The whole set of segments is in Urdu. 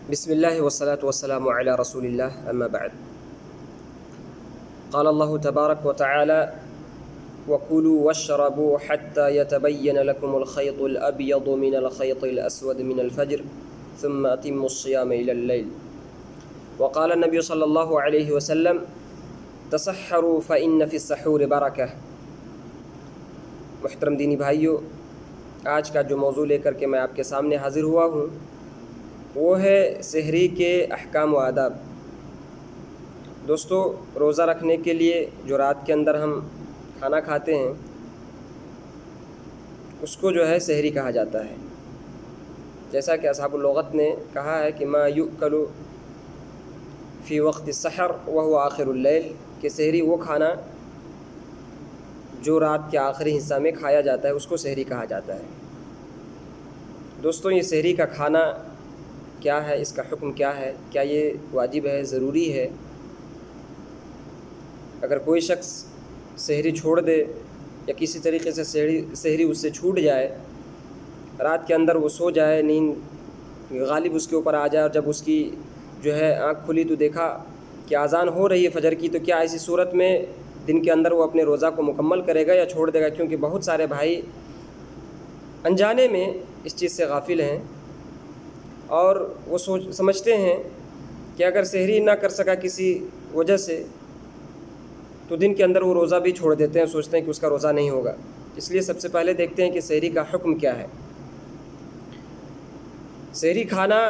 بسم الله والصلاة والسلام على رسول الله أما بعد. قال الله تبارك وتعالى: وكلوا واشربوا حتى يتبين لكم الخيط الأبيض من الخيط الأسود من الفجر ثم أتموا الصيام إلى الليل. وقال النبي صلى الله عليه وسلم: تسحروا فإن في السحور بركة. محترم دینی بھائیو، آج کا جو موضوع لے کر کے میں آپ کے سامنے حاضر ہوا ہوں وہ ہے سحری کے احکام و آداب۔ دوستو، روزہ رکھنے کے لیے جو رات کے اندر ہم کھانا کھاتے ہیں اس کو جو ہے سحری کہا جاتا ہے، جیسا کہ اصحاب اللغت نے کہا ہے کہ ما یؤکل فی وقت السحر وهو آخر اللیل، کہ سحری وہ کھانا جو رات کے آخری حصہ میں کھایا جاتا ہے اس کو سحری کہا جاتا ہے۔ دوستو، یہ سحری کا کھانا کیا ہے، اس کا حکم کیا ہے، کیا یہ واجب ہے، ضروری ہے؟ اگر کوئی شخص سحری چھوڑ دے یا کسی طریقے سے سحری اس سے چھوٹ جائے، رات کے اندر وہ سو جائے، نیند غالب اس کے اوپر آ جائے اور جب اس کی جو ہے آنکھ کھلی تو دیکھا کہ اذان ہو رہی ہے فجر کی، تو کیا ایسی صورت میں دن کے اندر وہ اپنے روزہ کو مکمل کرے گا یا چھوڑ دے گا؟ کیونکہ بہت سارے بھائی انجانے میں اس چیز سے غافل ہیں اور وہ سمجھتے ہیں کہ اگر سحری نہ کر سکا کسی وجہ سے تو دن کے اندر وہ روزہ بھی چھوڑ دیتے ہیں، سوچتے ہیں کہ اس کا روزہ نہیں ہوگا۔ اس لیے سب سے پہلے دیکھتے ہیں کہ سحری کا حکم کیا ہے۔ سحری کھانا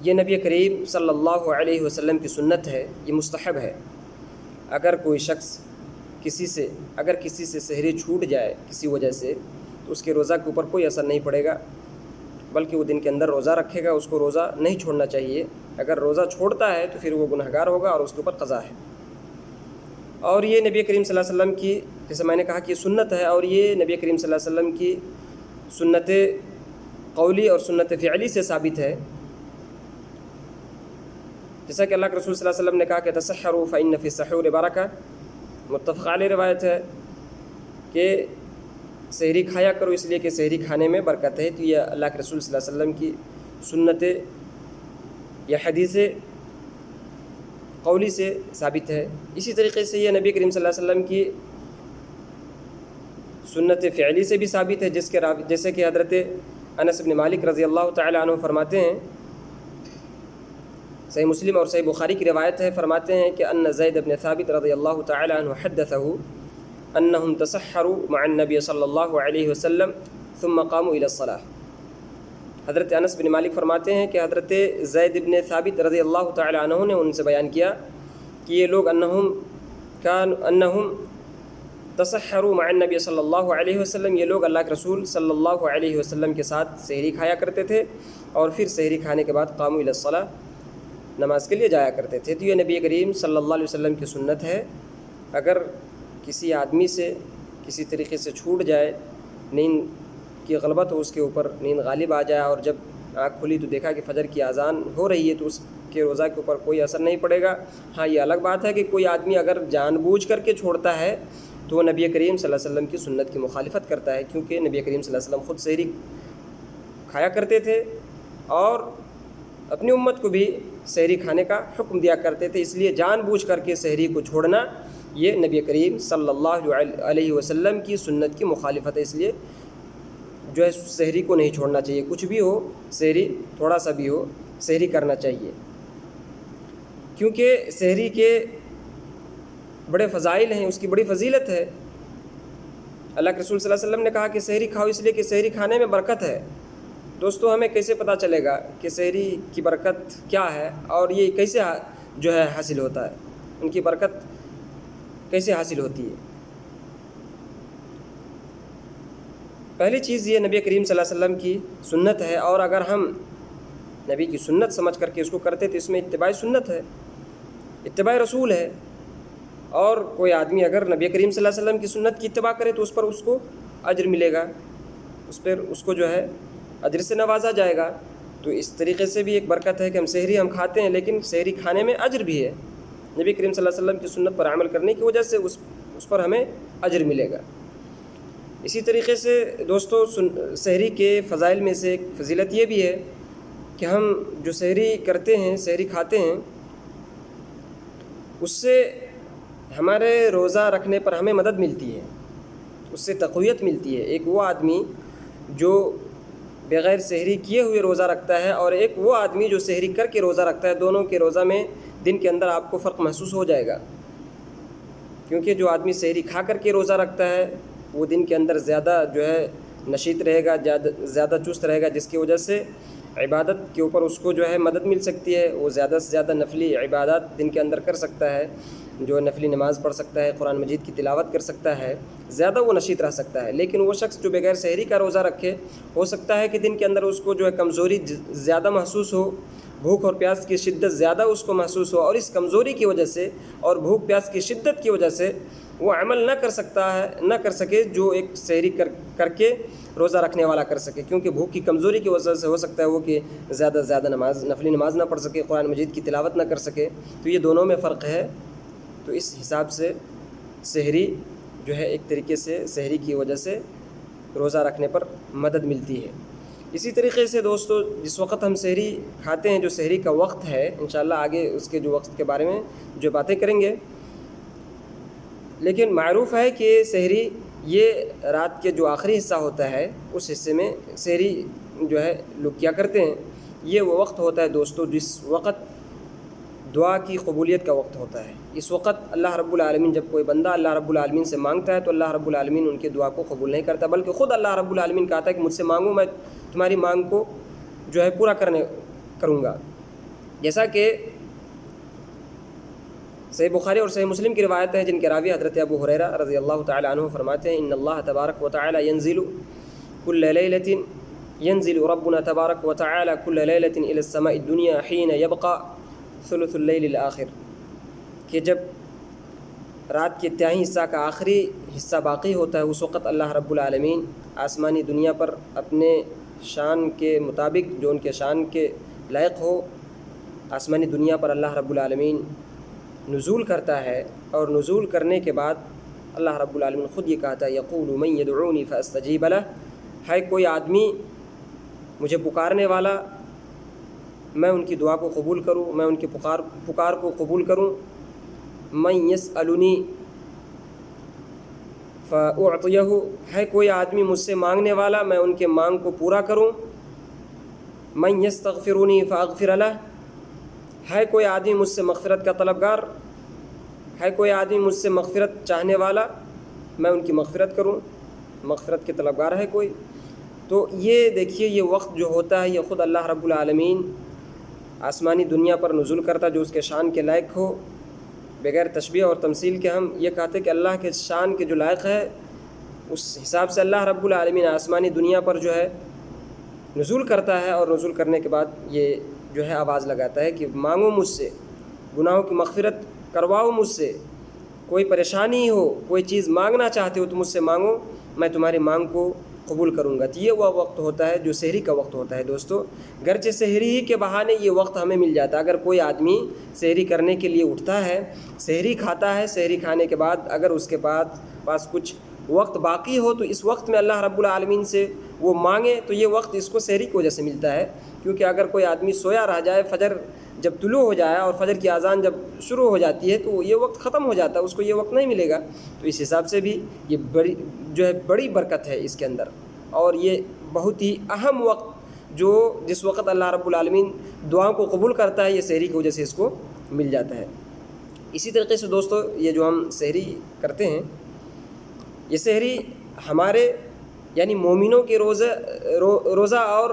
یہ نبی کریم صلی اللہ علیہ وسلم کی سنت ہے، یہ مستحب ہے۔ اگر کوئی شخص کسی سے سحری چھوٹ جائے کسی وجہ سے تو اس کے روزہ کے اوپر کوئی اثر نہیں پڑے گا، بلکہ وہ دن کے اندر روزہ رکھے گا، اس کو روزہ نہیں چھوڑنا چاہیے۔ اگر روزہ چھوڑتا ہے تو پھر وہ گنہگار ہوگا اور اس کے اوپر قضا ہے۔ اور یہ نبی کریم صلی اللہ علیہ وسلم کی، جیسے میں نے کہا کہ سنت ہے، اور یہ نبی کریم صلی اللہ علیہ وسلم کی سنت قولی اور سنت فعلی سے ثابت ہے، جیسا کہ اللہ کے رسول صلی اللہ علیہ وسلم نے کہا کہ تسحروا فإن فی السحور برکہ، متفق علیہ روایت ہے کہ سحری کھایا کرو اس لیے کہ سحری کھانے میں برکت ہے۔ تو یہ اللہ کے رسول صلی اللہ علیہ وسلم کی سنت یا حدیث قولی سے ثابت ہے۔ اسی طریقے سے یہ نبی کریم صلی اللہ علیہ وسلم کی سنت فعلی سے بھی ثابت ہے، جیسے کہ حضرت انس بن مالک رضی اللہ تعالی عنہ فرماتے ہیں، صحیح مسلم اور صحیح بخاری کی روایت ہے، فرماتے ہیں کہ ان زید بن ثابت رضی اللہ تعالی عنہ حدثہ انہم تسحروا مع النبی صلی اللہ علیہ وسلم ثم قاموا الى الصلاة۔ حضرت انس بن مالک فرماتے ہیں کہ حضرت زید بن ثابت رضی اللہ تعالی عنہ نے ان سے بیان کیا کہ یہ لوگ انہم تسحروا مع النبی صلی اللہ علیہ وسلم، یہ لوگ اللہ کے رسول صلی اللہ علیہ وسلم کے ساتھ سحری کھایا کرتے تھے اور پھر سحری کھانے کے بعد قاموا الى الصلاة، نماز کے لیے جایا کرتے تھے۔ تو یہ نبی کریم صلی اللہ علیہ وسلم کی سنت ہے۔ اگر کسی آدمی سے کسی طریقے سے چھوٹ جائے، نیند کی غلبت ہو اس کے اوپر، نیند غالب آ جائے اور جب آنکھ کھلی تو دیکھا کہ فجر کی اذان ہو رہی ہے، تو اس کے روزہ کے اوپر کوئی اثر نہیں پڑے گا۔ ہاں، یہ الگ بات ہے کہ کوئی آدمی اگر جان بوجھ کر کے چھوڑتا ہے تو وہ نبی کریم صلی اللہ علیہ وسلم کی سنت کی مخالفت کرتا ہے، کیونکہ نبی کریم صلی اللہ علیہ وسلم خود سحری کھایا کرتے تھے اور اپنی امت کو بھی سحری کھانے کا حکم دیا کرتے تھے۔ اس لیے جان بوجھ کر کے سحری کو چھوڑنا یہ نبی کریم صلی اللہ علیہ وسلم کی سنت کی مخالفت ہے۔ اس لیے جو ہے سحری کو نہیں چھوڑنا چاہیے، کچھ بھی ہو سحری، تھوڑا سا بھی ہو سحری کرنا چاہیے، کیونکہ سحری کے بڑے فضائل ہیں، اس کی بڑی فضیلت ہے۔ اللہ کے رسول صلی اللہ علیہ وسلم نے کہا کہ سحری کھاؤ اس لیے کہ سحری کھانے میں برکت ہے۔ دوستو، ہمیں کیسے پتہ چلے گا کہ سحری کی برکت کیا ہے اور یہ کیسے جو ہے حاصل ہوتا ہے، ان کی برکت کیسے حاصل ہوتی ہے؟ پہلی چیز یہ نبی کریم صلی اللہ علیہ وسلم کی سنت ہے، اور اگر ہم نبی کی سنت سمجھ کر کے اس کو کرتے تو اس میں اتباع سنت ہے، اتباع رسول ہے۔ اور کوئی آدمی اگر نبی کریم صلی اللہ علیہ وسلم کی سنت کی اتباع کرے تو اس پر اس کو اجر ملے گا، اس کو جو ہے اجر سے نوازا جائے گا۔ تو اس طریقے سے بھی ایک برکت ہے کہ سحری ہم کھاتے ہیں لیکن سحری کھانے میں اجر بھی ہے، نبی کریم صلی اللہ علیہ وسلم کی سنت پر عمل کرنے کی وجہ سے اس پر ہمیں اجر ملے گا۔ اسی طریقے سے دوستو، سحری کے فضائل میں سے ایک فضیلت یہ بھی ہے کہ ہم جو سحری کرتے ہیں، سحری کھاتے ہیں، اس سے ہمارے روزہ رکھنے پر ہمیں مدد ملتی ہے، اس سے تقویت ملتی ہے۔ ایک وہ آدمی جو بغیر سحری کیے ہوئے روزہ رکھتا ہے اور ایک وہ آدمی جو سحری کر کے روزہ رکھتا ہے، دونوں کے روزہ میں دن کے اندر آپ کو فرق محسوس ہو جائے گا، کیونکہ جو آدمی سحری کھا کر کے روزہ رکھتا ہے وہ دن کے اندر زیادہ جو ہے نشیط رہے گا، زیادہ چست رہے گا، جس کی وجہ سے عبادت کے اوپر اس کو جو ہے مدد مل سکتی ہے۔ وہ زیادہ سے زیادہ نفلی عبادات دن کے اندر کر سکتا ہے، جو نفلی نماز پڑھ سکتا ہے، قرآن مجید کی تلاوت کر سکتا ہے، زیادہ وہ نشیط رہ سکتا ہے۔ لیکن وہ شخص جو بغیر سحری کا روزہ رکھے، ہو سکتا ہے کہ دن کے اندر اس کو جو ہے کمزوری زیادہ محسوس ہو، بھوک اور پیاس کی شدت زیادہ اس کو محسوس ہو، اور اس کمزوری کی وجہ سے اور بھوک پیاس کی شدت کی وجہ سے وہ عمل نہ کر سکے جو ایک سحری کر کے روزہ رکھنے والا کر سکے، کیونکہ بھوک کی کمزوری کی وجہ سے ہو سکتا ہے وہ کہ زیادہ نفلی نماز نہ پڑھ سکے، قرآن مجید کی تلاوت نہ کر سکے۔ تو یہ دونوں میں فرق ہے۔ تو اس حساب سے سحری جو ہے ایک طریقے سے سحری کی وجہ سے روزہ رکھنے پر مدد ملتی ہے۔ اسی طریقے سے دوستو، جس وقت ہم سحری کھاتے ہیں، جو سحری کا وقت ہے، انشاءاللہ آگے اس کے جو وقت کے بارے میں جو باتیں کریں گے، لیکن معروف ہے کہ سحری یہ رات کے جو آخری حصہ ہوتا ہے، اس حصے میں سحری جو ہے لوگ کیا کرتے ہیں۔ یہ وہ وقت ہوتا ہے دوستو جس وقت دعا کی قبولیت کا وقت ہوتا ہے۔ اس وقت اللہ رب العالمین، جب کوئی بندہ اللہ رب العالمین سے مانگتا ہے تو اللہ رب العالمین ان کے دعا کو قبول نہیں کرتا، بلکہ خود اللہ رب العالمین کہتا ہے کہ مجھ سے مانگو، میں تمہاری مانگ کو جو ہے پورا کروں گا۔ جیسا کہ صحیح بخاری اور صحیح مسلم کی روایت ہے، جن کے راوی حضرت ابو ہریرہ رضی اللہ تعالی عنہ فرماتے ہیں، ان اللہ تبارک و تعالی ينزل ربنا تبارک و تعالی كل ليلة الى السماء الدنيا حين يبقى ثلث الليل الآخر، کہ جب رات کے تہائی حصہ کا آخری حصہ باقی ہوتا ہے، اس وقت اللہ رب العالمین آسمانی دنیا پر اپنے شان کے مطابق، جو ان کے شان کے لائق ہو، آسمانی دنیا پر اللہ رب العالمین نزول کرتا ہے، اور نزول کرنے کے بعد اللہ رب العالمین خود یہ کہتا ہے، یقول من یدعونی فاستجیب لہ، ہے کوئی آدمی مجھے پکارنے والا، میں ان کی دعا کو قبول کروں، میں ان کی پکار کو قبول کروں۔ من یسألنی فاعطیہ، ہے کوئی آدمی مجھ سے مانگنے والا، میں ان کے مانگ کو پورا کروں۔ من یستغفرنی فاغفر لہ، ہے کوئی آدمی مجھ سے مغفرت کا طلبگار، ہے کوئی آدمی مجھ سے مغفرت چاہنے والا، میں ان کی مغفرت کروں، مغفرت کے طلبگار ہے کوئی۔ تو یہ دیکھیے، یہ وقت جو ہوتا ہے یہ خود اللہ رب العالمین آسمانی دنیا پر نزول کرتا جو اس کے شان کے لائق ہو، بغیر تشبیہ اور تمثیل کے ہم یہ کہتے کہ اللہ کے شان کے جو لائق ہے، اس حساب سے اللہ رب العالمین آسمانی دنیا پر جو ہے نزول کرتا ہے، اور نزول کرنے کے بعد یہ جو ہے آواز لگاتا ہے کہ مانگو مجھ سے، گناہوں کی مغفرت کرواؤ مجھ سے، کوئی پریشانی ہو، کوئی چیز مانگنا چاہتے ہو تو مجھ سے مانگو، میں تمہاری مانگ کو قبول کروں گا۔ تو یہ وہ وقت ہوتا ہے جو سحری کا وقت ہوتا ہے دوستو۔ گرچہ سحری ہی کے بہانے یہ وقت ہمیں مل جاتا ہے، اگر کوئی آدمی سحری کرنے کے لیے اٹھتا ہے، سحری کھاتا ہے، سحری کھانے کے بعد اگر اس کے پاس کچھ وقت باقی ہو تو اس وقت میں اللہ رب العالمین سے وہ مانگے، تو یہ وقت اس کو سحری کی وجہ سے ملتا ہے۔ کیونکہ اگر کوئی آدمی سویا رہ جائے، فجر جب طلوع ہو جائے اور فجر کی اذان جب شروع ہو جاتی ہے تو یہ وقت ختم ہو جاتا ہے، اس کو یہ وقت نہیں ملے گا۔ تو اس حساب سے بھی یہ بڑی برکت ہے اس کے اندر، اور یہ بہت ہی اہم وقت جس وقت اللہ رب العالمین دعاؤں کو قبول کرتا ہے، یہ سحری کی وجہ سے اس کو مل جاتا ہے۔ اسی طریقے سے دوستو، یہ جو ہم سحری کرتے ہیں، یہ سحری ہمارے یعنی مومنوں کے روزہ اور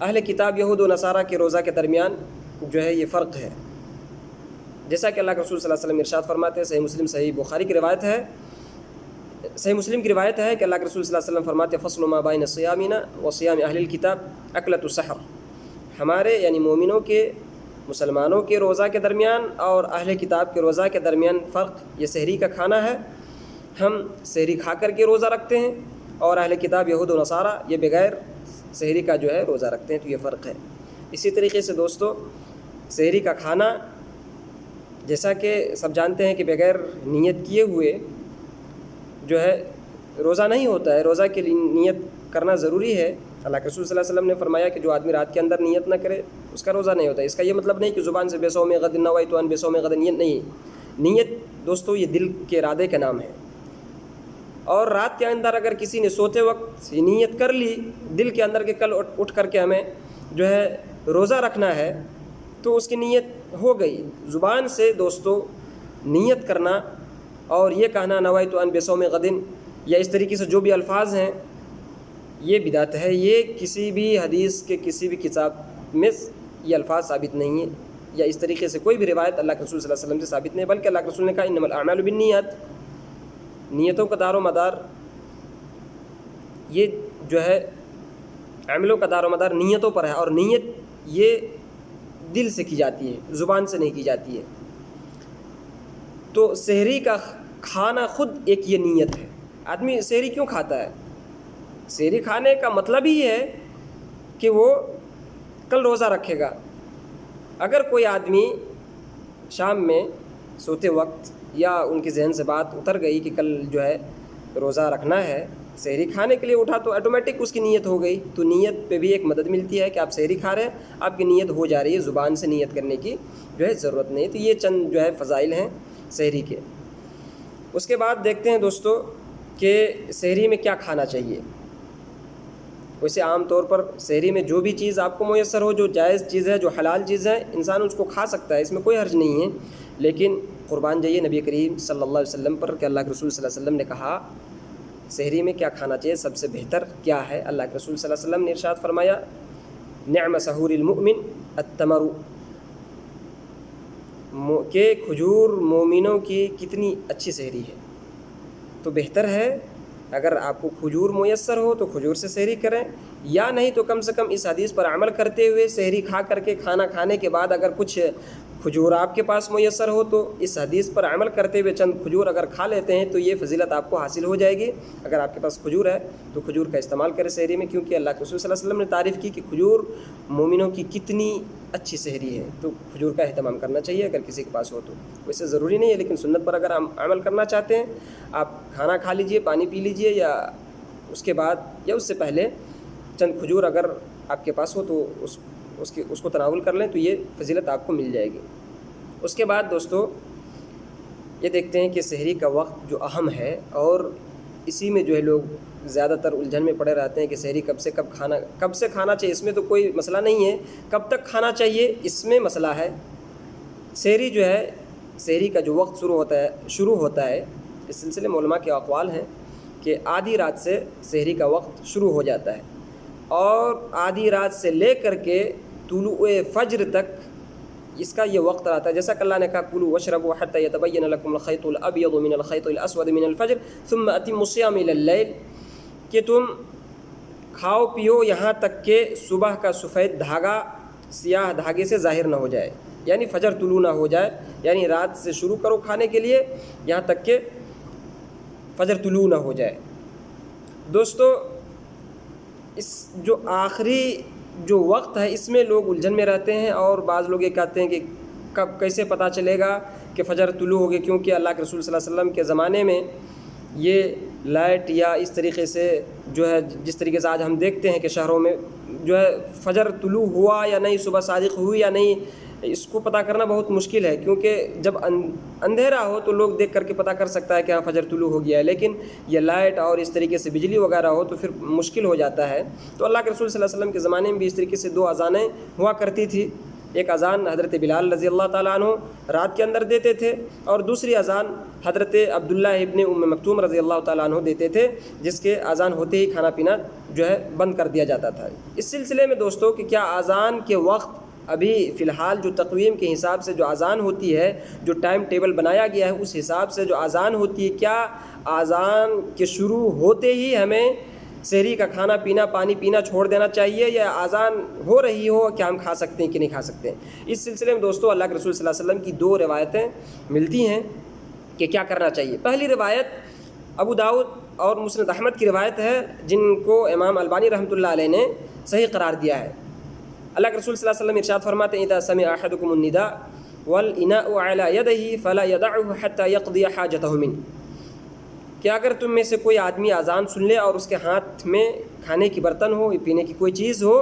اہل کتاب یہود و نصارہ کے روزہ کے درمیان جو ہے یہ فرق ہے۔ جیسا کہ اللہ کے رسول صلی اللہ علیہ وسلم ارشاد فرماتے ہیں، صحیح مسلم صحیح بخاری کی روایت ہے، صحیح مسلم کی روایت ہے کہ اللہ کے رسول صلی اللہ علیہ وسلم فرماتے ہیں، فصل ما بین صیامنا و صیام اہل الکتاب اکلۃ السحر، ہمارے یعنی مومنوں کے، مسلمانوں کے روزہ کے درمیان اور اہل کتاب کے روزہ کے درمیان فرق یہ سحری کا کھانا ہے۔ ہم سحری کھا کر کے روزہ رکھتے ہیں، اور اہل کتاب یہود و نصارہ یہ بغیر سحری کا جو ہے روزہ رکھتے ہیں، تو یہ فرق ہے۔ اسی طریقے سے دوستو، سحری کا کھانا جیسا کہ سب جانتے ہیں کہ بغیر نیت کیے ہوئے جو ہے روزہ نہیں ہوتا ہے، روزہ کے لیے نیت کرنا ضروری ہے۔ اللہ کے رسول صلی اللہ علیہ وسلم نے فرمایا کہ جو آدمی رات کے اندر نیت نہ کرے اس کا روزہ نہیں ہوتا. اس کا یہ مطلب نہیں کہ زبان سے بصوم غد نویت ان بصوم غد، نیت نہیں. نیت دوستو یہ دل کے ارادے کا نام ہے. اور رات کے اندر اگر کسی نے سوتے وقت نیت کر لی دل کے اندر کہ کل اٹھ کر کے ہمیں جو ہے روزہ رکھنا ہے، تو اس کی نیت ہو گئی. زبان سے دوستو نیت کرنا اور یہ کہنا نویت ان بصوم غد یا اس طریقے سے جو بھی الفاظ ہیں یہ بدعت ہے. یہ کسی بھی حدیث کے کسی بھی کتاب میں یہ الفاظ ثابت نہیں ہیں، یا اس طریقے سے کوئی بھی روایت اللہ کے رسول صلی اللہ علیہ وسلم سے ثابت نہیں، بلکہ اللہ کے رسول نے کہا انما الاعمال بالنیات. نیتوں کا دار و مدار یہ جو ہے عملوں کا دار و مدار نیتوں پر ہے، اور نیت یہ دل سے کی جاتی ہے، زبان سے نہیں کی جاتی ہے. تو سحری کا کھانا خود ایک یہ نیت ہے. آدمی سحری کیوں کھاتا ہے؟ سحری کھانے کا مطلب ہی ہے کہ وہ کل روزہ رکھے گا. اگر کوئی آدمی شام میں سوتے وقت یا ان کے ذہن سے بات اتر گئی کہ کل جو ہے روزہ رکھنا ہے، سحری کھانے کے لیے اٹھا تو آٹومیٹک اس کی نیت ہو گئی. تو نیت پہ بھی ایک مدد ملتی ہے کہ آپ سحری کھا رہے ہیں، آپ کی نیت ہو جا رہی ہے، زبان سے نیت کرنے کی جو ہے ضرورت نہیں. تو یہ چند جو ہے فضائل ہیں سحری کے. اس کے بعد دیکھتے ہیں دوستو کہ سحری میں کیا کھانا چاہیے. ویسے عام طور پر سحری میں جو بھی چیز آپ کو میسر ہو، جو جائز چیز ہے، جو حلال چیز ہے، انسان اس کو کھا سکتا ہے، اس میں کوئی حرج نہیں ہے. لیکن قربان جائیے نبی کریم صلی اللہ علیہ وسلم پر کہ اللہ کے رسول صلی اللہ علیہ وسلم نے کہا سحری میں کیا کھانا چاہیے، سب سے بہتر کیا ہے. اللہ کے رسول صلی اللہ علیہ وسلم نے ارشاد فرمایا نعم سحور المؤمن التمر، کہ کھجور مومنوں کی کتنی اچھی سحری ہے. تو بہتر ہے اگر آپ کو کھجور میسر ہو تو کھجور سے سحری کریں، یا نہیں تو کم سے کم اس حدیث پر عمل کرتے ہوئے سحری کھا کر کے کھانا کھانے کے بعد اگر کچھ کھجور آپ کے پاس میسر ہو تو اس حدیث پر عمل کرتے ہوئے چند کھجور اگر کھا لیتے ہیں تو یہ فضیلت آپ کو حاصل ہو جائے گی. اگر آپ کے پاس کھجور ہے تو کھجور کا استعمال کریں سحری میں، کیونکہ اللہ کے رسول صلی اللہ علیہ وسلم نے تعریف کی کہ کھجور مومنوں کی کتنی اچھی سحری ہے. تو کھجور کا اہتمام کرنا چاہیے اگر کسی کے پاس ہو تو. ویسے ضروری نہیں ہے، لیکن سنت پر اگر ہم عمل کرنا چاہتے ہیں، آپ کھانا کھا لیجئے، پانی پی لیجئے، یا اس کے بعد یا اس سے پہلے چند کھجور اگر آپ کے پاس ہو تو اس کو تناول کر لیں، تو یہ فضیلت آپ کو مل جائے گی. اس کے بعد دوستو یہ دیکھتے ہیں کہ سحری کا وقت جو اہم ہے، اور اسی میں جو ہے لوگ زیادہ تر الجھن میں پڑے رہتے ہیں کہ سحری کب سے کھانا چاہیے. اس میں تو کوئی مسئلہ نہیں ہے، کب تک کھانا چاہیے اس میں مسئلہ ہے. سحری جو ہے، سحری کا جو وقت شروع ہوتا ہے اس سلسلے میں علماء کے اقوال ہیں کہ آدھی رات سے سحری کا وقت شروع ہو جاتا ہے، اور آدھی رات سے لے کر کے طلوع فجر تک اس کا یہ وقت رہتا ہے. جیسا کہ اللہ نے کہا کلوا واشربوا حتى يتبين لكم الخيط الابيض من الخيط الاسود من الفجر ثم اتموا الصيام الى الليل، کہ تم کھاؤ پیو یہاں تک کہ صبح کا سفید دھاگا سیاہ دھاگے سے ظاہر نہ ہو جائے، یعنی فجر طلوع نہ ہو جائے. یعنی رات سے شروع کرو کھانے کے لیے یہاں تک کہ فجر طلوع نہ ہو جائے. دوستو اس جو آخری جو وقت ہے اس میں لوگ الجھن میں رہتے ہیں، اور بعض لوگ یہ کہتے ہیں کہ کیسے پتہ چلے گا کہ فجر طلوع ہو گئی، کیونکہ اللہ کے رسول صلی اللہ علیہ وسلم کے زمانے میں یہ لائٹ یا اس طریقے سے جو ہے جس طریقے سے آج ہم دیکھتے ہیں کہ شہروں میں جو ہے فجر طلوع ہوا یا نہیں، صبح صادق ہوئی یا نہیں، اس کو پتہ کرنا بہت مشکل ہے. کیونکہ جب اندھیرا ہو تو لوگ دیکھ کر کے پتہ کر سکتا ہے کہ ہاں فجر طلوع ہو گیا ہے، لیکن یہ لائٹ اور اس طریقے سے بجلی وغیرہ ہو تو پھر مشکل ہو جاتا ہے. تو اللہ کے رسول صلی اللہ علیہ وسلم کے زمانے میں بھی اس طریقے سے 2 اذانیں ہوا کرتی تھی. ایک اذان حضرت بلال رضی اللہ تعالیٰ عنہ رات کے اندر دیتے تھے، اور دوسری اذان حضرت عبداللہ ابن ام مکتوم رضی اللہ تعالیٰ عنہ دیتے تھے، جس کے اذان ہوتے ہی کھانا پینا جو ہے بند کر دیا جاتا تھا. اس سلسلے میں دوستو کہ کیا اذان کے وقت ابھی فی الحال جو تقویم کے حساب سے جو اذان ہوتی ہے، جو ٹائم ٹیبل بنایا گیا ہے اس حساب سے جو اذان ہوتی ہے، کیا اذان کے شروع ہوتے ہی ہمیں سحری کا کھانا پینا پانی پینا چھوڑ دینا چاہیے، یا اذان ہو رہی ہو کیا ہم کھا سکتے ہیں کہ نہیں کھا سکتے ہیں؟ اس سلسلے میں دوستو اللہ کے رسول صلی اللہ علیہ وسلم کی 2 روایتیں ملتی ہیں کہ کیا کرنا چاہیے. پہلی روایت ابو داؤد اور مسند احمد کی روایت ہے، جن کو امام البانی رحمۃ اللہ علیہ نے صحیح قرار دیا ہے. اللہ کے رسول صلی اللہ علیہ وسلم ارشاد فرماتے ہیں اذا سمع احدکم النداء والاناء على يده فلا يدعه حتى يقضي حاجته منه، کہ اگر تم میں سے کوئی آدمی اذان سن لے اور اس کے ہاتھ میں کھانے کی برتن ہو، پینے کی کوئی چیز ہو،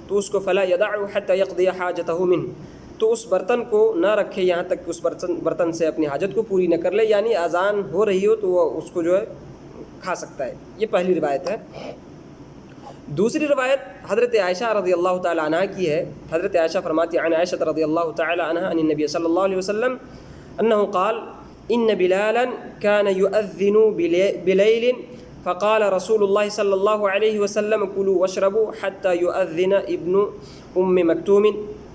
تو اس کو فلا يدعه حتى يقضي حاجته منه، تو اس برتن کو نہ رکھے یہاں تک کہ اس برتن سے اپنی حاجت کو پوری نہ کر لے، یعنی اذان ہو رہی ہو تو وہ اس کو جو ہے کھا سکتا ہے۔ یہ پہلی روایت ہے۔ دوسری روایت حضرت عائشہ رضی اللہ تعالی عنہ کی ہے۔ حضرت عائشہ فرماتی عن عائشہ رضی اللہ تعالی عنہ عن النبی صلی اللہ علیہ وسلم انه قال ان بلالا كان يؤذن بليل فقال رسول الله صلی اللہ علیہ وسلم كلوا واشربوا حتى يؤذن ابن مکتوم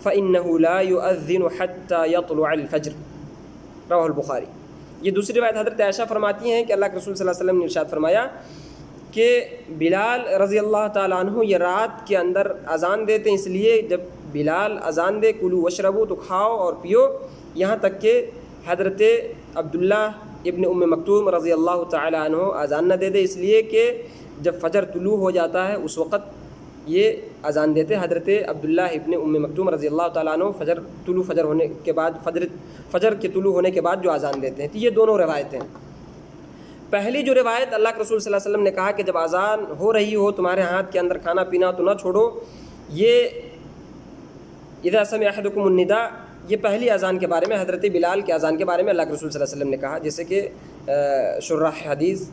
فإنه لا يؤذن حتى يطلع الفجر، رواه البخاری۔ یہ دوسری روایت حضرت عائشہ فرماتی ہیں کہ اللہ کے رسول صلی اللہ علیہ وسلم نے ارشاد فرمایا کہ بلال رضی اللہ تعالیٰ عنہ یہ رات کے اندر اذان دیتے ہیں، اس لیے جب بلال اذان دے کلو وشربو تو کھاؤ اور پیو، یہاں تک کہ حضرت عبداللہ ابن مکتوم رضی اللہ تعالیٰ عنہ اذان نہ دے دے، اس لیے کہ جب فجر طلوع ہو جاتا ہے اس وقت یہ اذان دیتے۔ حضرت عبداللہ ابن مکتوم رضی اللہ تعالیٰ عنہ فجر ہونے کے بعد فجر کے طلوع ہونے کے بعد جو اذان دیتے ہیں۔ تو یہ دونوں روایتیں، پہلی جو روایت اللہ کے رسول صلی اللہ علیہ وسلم نے کہا کہ جب اذان ہو رہی ہو تمہارے ہاتھ کے اندر کھانا پینا تو نہ چھوڑو، یہ اذا سمع احدکم النداء، یہ پہلی اذان کے بارے میں، حضرت بلال کے اذان کے بارے میں اللہ کے رسول صلی اللہ علیہ وسلم نے کہا، جیسے کہ شراح حدیث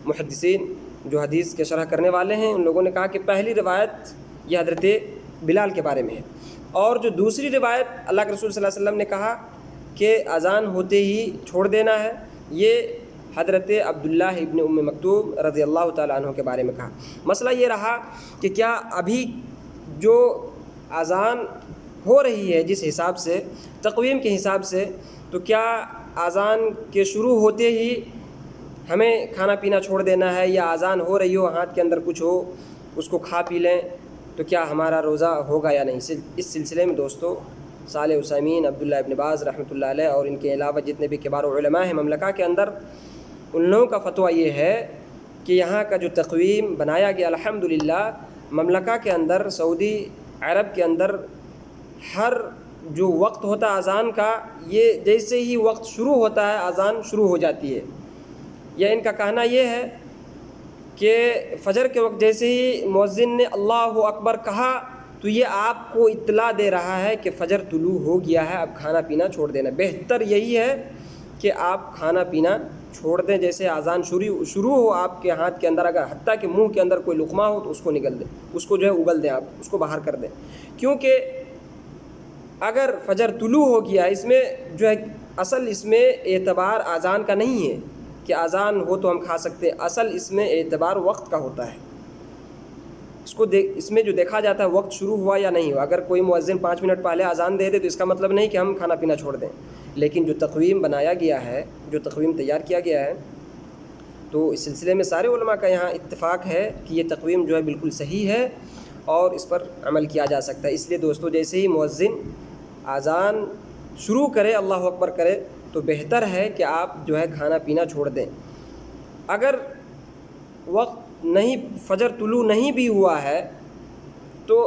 محدثین جو حدیث کے شرح کرنے والے ہیں ان لوگوں نے کہا کہ پہلی روایت یہ حضرت بلال کے بارے میں ہے، اور جو دوسری روایت اللہ کے رسول صلی اللہ علیہ وسلم نے کہا کہ اذان ہوتے ہی چھوڑ دینا ہے، یہ حضرت عبداللہ ابن مکتوم رضی اللہ تعالیٰ عنہ کے بارے میں کہا۔ مسئلہ یہ رہا کہ کیا ابھی جو اذان ہو رہی ہے جس حساب سے تقویم کے حساب سے، تو کیا اذان کے شروع ہوتے ہی ہمیں کھانا پینا چھوڑ دینا ہے، یا اذان ہو رہی ہو ہاتھ کے اندر کچھ ہو اس کو کھا پی لیں تو کیا ہمارا روزہ ہوگا یا نہیں؟ اس سلسلے میں دوستو صالح عثیمین، عبداللہ ابن باز رحمۃ اللہ علیہ اور ان کے علاوہ جتنے بھی کبار علماء ہیں مملکہ کے اندر، ان لوگوں کا فتویٰ یہ ہے کہ یہاں کا جو تقویم بنایا گیا الحمدللہ مملکہ کے اندر، سعودی عرب کے اندر، ہر جو وقت ہوتا ہے اذان کا، یہ جیسے ہی وقت شروع ہوتا ہے اذان شروع ہو جاتی ہے۔ یا ان کا کہنا یہ ہے کہ فجر کے وقت جیسے ہی مؤذن نے اللہ اکبر کہا تو یہ آپ کو اطلاع دے رہا ہے کہ فجر طلوع ہو گیا ہے، اب کھانا پینا چھوڑ دینا۔ بہتر یہی ہے کہ آپ کھانا پینا چھوڑ دیں، جیسے اذان شروع ہو آپ کے ہاتھ کے اندر، اگر حتیٰ کہ منہ کے اندر کوئی لقمہ ہو تو اس کو نگل دیں، اس کو جو ہے اگل دیں، آپ اس کو باہر کر دیں، کیونکہ اگر فجر طلوع ہو گیا اس میں جو ہے اصل اس میں اعتبار اذان کا نہیں ہے کہ اذان ہو تو ہم کھا سکتے، اصل اس میں اعتبار وقت کا ہوتا ہے۔ اس میں جو دیکھا جاتا ہے وقت شروع ہوا یا نہیں ہوا۔ اگر کوئی مؤذن 5 منٹ پہلے اذان دے دے تو اس کا مطلب نہیں کہ ہم کھانا پینا چھوڑ دیں، لیکن جو تقویم بنایا گیا ہے، جو تقویم تیار کیا گیا ہے، تو اس سلسلے میں سارے علماء کا یہاں اتفاق ہے کہ یہ تقویم جو ہے بالکل صحیح ہے اور اس پر عمل کیا جا سکتا ہے۔ اس لیے دوستو جیسے ہی مؤذن اذان شروع کرے، اللہ اکبر کرے، تو بہتر ہے کہ آپ جو ہے کھانا پینا چھوڑ دیں۔ اگر وقت نہیں، فجر طلوع نہیں بھی ہوا ہے تو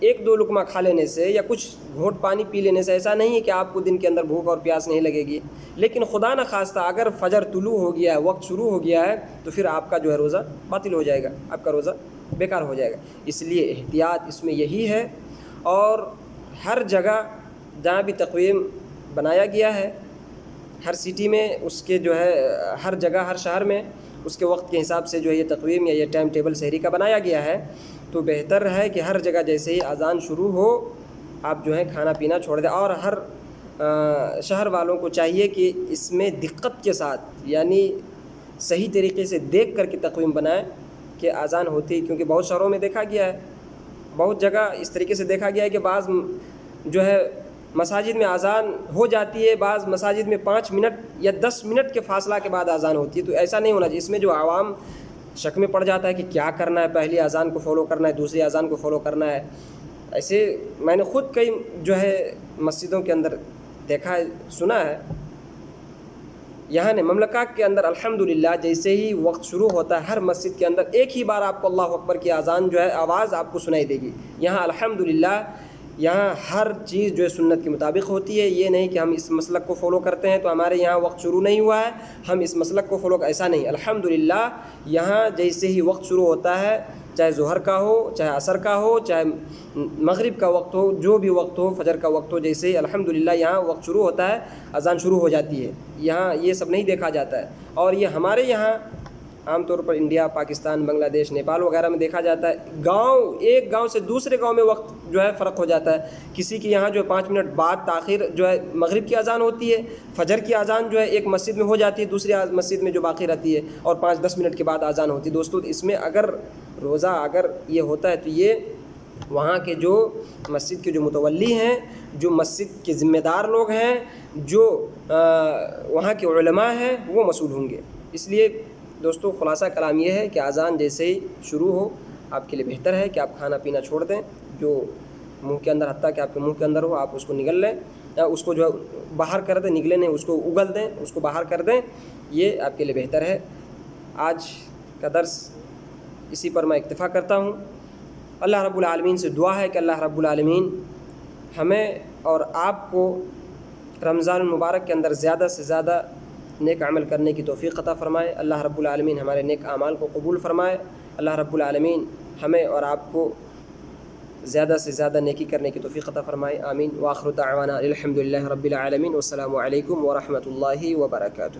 1-2 لقمہ کھا لینے سے یا کچھ گھونٹ پانی پی لینے سے ایسا نہیں ہے کہ آپ کو دن کے اندر بھوک اور پیاس نہیں لگے گی، لیکن خدا نخواستہ اگر فجر طلوع ہو گیا ہے، وقت شروع ہو گیا ہے، تو پھر آپ کا جو ہے روزہ باطل ہو جائے گا، آپ کا روزہ بیکار ہو جائے گا۔ اس لیے احتیاط اس میں یہی ہے، اور ہر جگہ جہاں بھی تقویم بنایا گیا ہے، ہر سٹی میں اس کے جو ہے ہر جگہ ہر شہر میں اس کے وقت کے حساب سے جو ہے یہ تقویم یا یہ ٹائم ٹیبل سحری کا بنایا گیا ہے، تو بہتر ہے کہ ہر جگہ جیسے ہی اذان شروع ہو آپ جو ہے کھانا پینا چھوڑ دیں۔ اور ہر شہر والوں کو چاہیے کہ اس میں دقت کے ساتھ، یعنی صحیح طریقے سے دیکھ کر کے تقویم بنائیں کہ اذان ہوتی، کیونکہ بہت شہروں میں دیکھا گیا ہے، بہت جگہ اس طریقے سے دیکھا گیا ہے کہ بعض جو ہے مساجد میں اذان ہو جاتی ہے، بعض مساجد میں 5 منٹ یا 10 منٹ کے فاصلہ کے بعد اذان ہوتی ہے، تو ایسا نہیں ہونا چاہیے۔ اس میں جو عوام شک میں پڑ جاتا ہے کہ کیا کرنا ہے، پہلی اذان کو فالو کرنا ہے، دوسری اذان کو فالو کرنا ہے۔ ایسے میں نے خود کئی جو ہے مسجدوں کے اندر دیکھا ہے، سنا ہے۔ یہاں نے مملکت کے اندر الحمدللہ جیسے ہی وقت شروع ہوتا ہے ہر مسجد کے اندر ایک ہی بار آپ کو اللہ اکبر کی اذان جو ہے آواز آپ کو سنائی دے گی۔ یہاں الحمدللہ یہاں ہر چیز جو ہے سنت کے مطابق ہوتی ہے. یہ نہیں کہ ہم اس مسلک کو فالو کرتے ہیں تو ہمارے یہاں وقت شروع نہیں ہوا ہے, ہم اس مسلک کو فالو, ایسا نہیں. الحمدللہ یہاں جیسے ہی وقت شروع ہوتا ہے, چاہے ظہر کا ہو, چاہے عصر کا ہو, چاہے مغرب کا وقت ہو, جو بھی وقت ہو, فجر کا وقت ہو, جیسے ہی الحمدللہ یہاں وقت شروع ہوتا ہے اذان شروع ہو جاتی ہے. یہاں یہ سب نہیں دیکھا جاتا ہے. اور یہ ہمارے یہاں عام طور پر انڈیا, پاکستان, بنگلہ دیش, نیپال وغیرہ میں دیکھا جاتا ہے. ایک گاؤں سے دوسرے گاؤں میں وقت جو ہے فرق ہو جاتا ہے. کسی کے یہاں جو ہے 5 منٹ بعد تاخیر جو ہے مغرب کی اذان ہوتی ہے, فجر کی اذان جو ہے ایک مسجد میں ہو جاتی ہے, دوسری مسجد میں جو باقی رہتی ہے, اور 5-10 منٹ کے بعد اذان ہوتی ہے. دوستو اس میں اگر روزہ اگر یہ ہوتا ہے تو یہ وہاں کے جو مسجد کے جو متولی ہیں, جو مسجد کے ذمہ دار لوگ ہیں, جو وہاں کے علماء ہیں, وہ مسئول ہوں گے. اس لیے دوستو خلاصہ کلام یہ ہے کہ اذان جیسے ہی شروع ہو آپ کے لیے بہتر ہے کہ آپ کھانا پینا چھوڑ دیں, جو منہ کے اندر, حتیٰ کہ آپ کے منہ کے اندر ہو, آپ اس کو نگل لیں, یا اس کو جو ہے باہر کر دیں, نگلے نہیں, اس کو اگل دیں, اس کو باہر کر دیں. یہ آپ کے لیے بہتر ہے. آج کا درس اسی پر میں اکتفا کرتا ہوں. اللہ رب العالمین سے دعا ہے کہ اللہ رب العالمین ہمیں اور آپ کو رمضان المبارک کے اندر زیادہ سے زیادہ نیک عمل کرنے کی توفیق عطا فرمائے. اللہ رب العالمین ہمارے نیک اعمال کو قبول فرمائے. اللہ رب العالمین ہمیں اور آپ کو زیادہ سے زیادہ نیکی کرنے کی توفیق عطا فرمائے. آمین. وآخر دعوانا الحمدللہ رب العالمین. والسلام علیکم ورحمۃ اللہ وبرکاتہ.